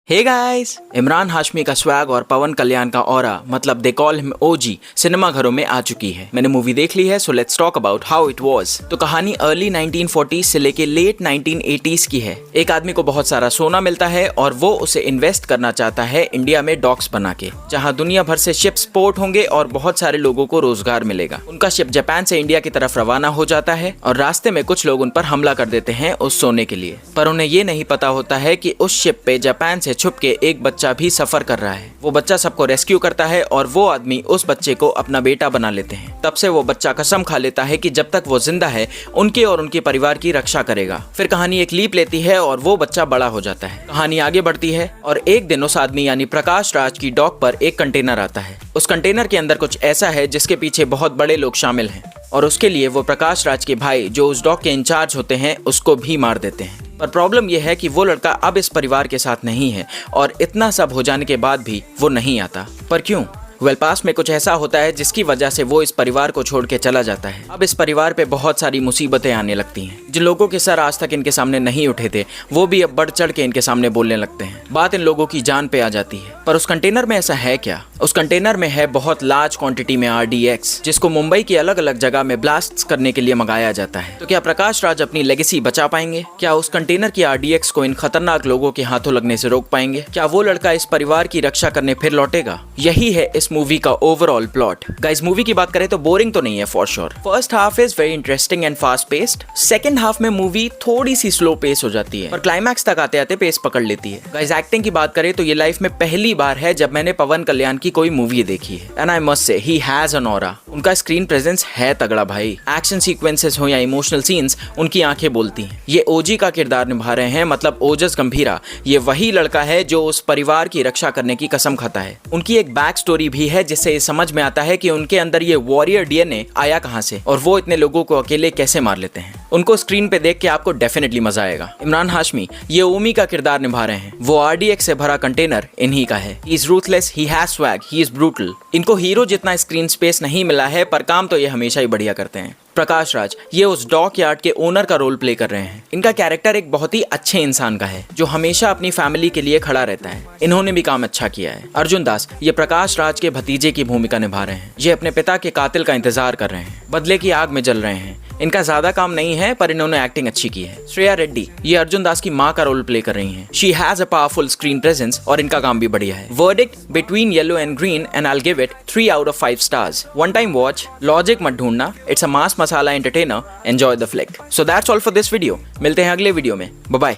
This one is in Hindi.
हे गाइस, इमरान हाशमी का स्वैग और पवन कल्याण का ऑरा मतलब they call him OG cinema घरों में आ चुकी है। मैंने मूवी देख ली है, so let's talk about how it was. तो कहानी अर्ली 1940s से लेके लेट 1980s की है। एक आदमी को बहुत सारा सोना मिलता है और वो उसे इन्वेस्ट करना चाहता है इंडिया में डॉक्स बना के, जहाँ दुनिया भर से शिप्स पोर्ट होंगे और बहुत सारे लोगों को रोजगार मिलेगा। उनका शिप जापान से इंडिया की तरफ रवाना हो जाता है और रास्ते में कुछ लोग उन पर हमला कर देते हैं उस सोने के लिए, पर उन्हें ये नहीं पता होता है कि उस शिप पे जापान से छुप के एक बच्चा भी सफर कर रहा है। वो बच्चा सबको रेस्क्यू करता है और वो आदमी उस बच्चे को अपना बेटा बना लेते हैं। तब से वो बच्चा कसम खा लेता है कि जब तक वो जिंदा है उनके और उनके परिवार की रक्षा करेगा। फिर कहानी एक लीप लेती है और वो बच्चा बड़ा हो जाता है। कहानी आगे बढ़ती है और एक दिन उस आदमी यानी प्रकाश राज की डॉक पर एक कंटेनर आता है। उस कंटेनर के अंदर कुछ ऐसा है जिसके पीछे बहुत बड़े लोग शामिल हैं और उसके लिए वो प्रकाश राज के भाई जो उस डॉक के इंचार्ज होते हैं उसको भी मार देते हैं। पर प्रॉब्लम यह है कि वो लड़का अब इस परिवार के साथ नहीं है और इतना सब हो जाने के बाद भी वो नहीं आता। पर क्यों? पास में कुछ ऐसा होता है जिसकी वजह से वो इस परिवार को छोड़ के चला जाता है। अब इस परिवार पे बहुत सारी मुसीबतें आने लगती हैं। जिन लोगों के सर आज तक इनके सामने नहीं उठे थे वो भी अब बढ़ चढ़ के इनके सामने बोलने लगते हैं। बात इन लोगों की जान पे आ जाती है। पर उस कंटेनर में ऐसा है क्या? उस कंटेनर में है बहुत लार्ज क्वांटिटी में RDX, जिसको मुंबई की अलग अलग जगह में ब्लास्ट करने के लिए मंगाया जाता है। तो क्या प्रकाश राज अपनी लेगेसी बचा पाएंगे? क्या उस कंटेनर की RDX को इन खतरनाक लोगों के हाथों लगने से रोक पाएंगे? क्या वो लड़का इस परिवार की रक्षा करने फिर लौटेगा? यही है इस मूवी का ओवरऑल प्लॉट। गाइस, मूवी की बात करें तो बोरिंग तो नहीं है for sure. First half is very interesting and fast paced. Second half में मूवी थोड़ी सी स्लो पेस हो जाती है पर क्लाइमैक्स तक आते आते पेस पकड़ लेती है। गाइस, एक्टिंग की बात करें तो ये लाइफ में पहली बार है जब मैंने पवन कल्याण की कोई मूवी देखी है and I must say he has an aura. उनका स्क्रीन प्रेजेंस है तगड़ा भाई। एक्शन सीक्वेंसेस हो या इमोशनल सीन्स, उनकी आंखें बोलती हैं। ये ओजी का किरदार निभा रहे हैं, मतलब ओजस गंभीरा। ये वही लड़का है जो उस परिवार की रक्षा करने की कसम खाता है। उनकी एक बैक स्टोरी भी है जिससे ये समझ में आता है कि उनके अंदर ये वॉरियर DNA आया कहां से और वो इतने लोगों को अकेले कैसे मार लेते हैं। उनको स्क्रीन पे देख के आपको डेफिनेटली मजा आएगा। इमरान हाशमी ये ओमी का किरदार निभा रहे हैं। वो RDX से भरा कंटेनर इन्हीं का है। He is ruthless, he has swag, he is brutal. इनको हीरो जितना स्क्रीन स्पेस नहीं मिला है पर काम तो ये हमेशा ही बढ़िया करते हैं। प्रकाश राज ये उस डॉक यार्ड के ओनर का रोल प्ले कर रहे हैं। इनका कैरेक्टर एक बहुत ही अच्छे इंसान का है जो हमेशा अपनी फैमिली के लिए खड़ा रहता है। इन्होंने भी काम अच्छा किया है। अर्जुन दास ये प्रकाश राज के भतीजे की भूमिका निभा रहे हैं। ये अपने पिता के कातिल का इंतजार कर रहे हैं, बदले की आग में जल रहे हैं। इनका ज्यादा काम नहीं है पर इन्होंने एक्टिंग अच्छी की है। श्रेया रेड्डी ये अर्जुन दास की माँ का रोल प्ले कर रही हैं। She has a powerful screen presence और इनका काम भी बढ़िया है। Verdict between yellow and green and I will give it 3 out of 5 stars। One time watch, logic मत ढूंढना। It's a mass masala entertainer. Enjoy the flick. So that's all for this video. मिलते हैं अगले वीडियो में। Bye bye.